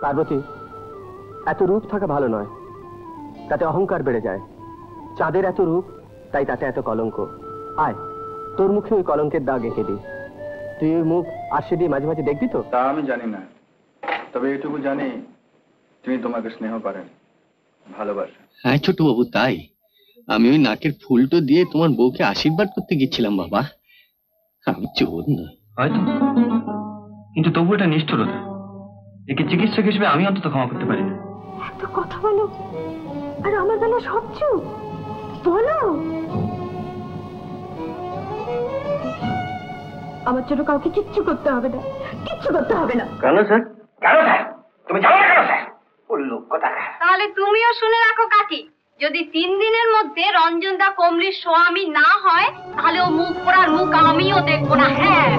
পার্বতী, এত রূপ থাকা ভালো নয়, তাতে অহংকার বেড়ে যায়। চাঁদের এত রূপ, তাই তাতে এত কলঙ্ক। আয়, তোর মুখে ওই কলঙ্কের দাগ এঁকে দিই। তুই ওই মুখ আশে দিয়ে মাঝে মাঝে দেখবি তো? তা আমি জানি না, তবে এটুকু জানি তিনি তোমাকে স্নেহ করেন, ভালোবাসেন। হ্যাঁ ছোট বাবু, তাই আমি ওই নাকের ফুলটো দিয়ে তোমার বউকে আশীর্বাদ করতে গেছিলাম বাবা। আমি চোর না হয়তো, কিন্তু তবু এটা নিষ্ঠুরতা। একে চিকিৎসক হিসেবে আমি অন্তত ক্ষমা করতে পারি না। একটা কথা বলো, আর আমার বেলা সব চুপ বলো। আমার জন্য কাউকে কিচ্ছু করতে হবে না, কিচ্ছু করতে হবে না। কেন স্যার? কেন স্যার? তুমি জানো না কেন স্যার? বললো কথা। তাহলে তুমিও শুনে রাখো কাকি, যদি 3 দিনের মধ্যে রঞ্জন দা কমলির স্বামী না হয়, তাহলে ও মুখ পোড়ার মুখ আমিও দেখবো না। হ্যাঁ।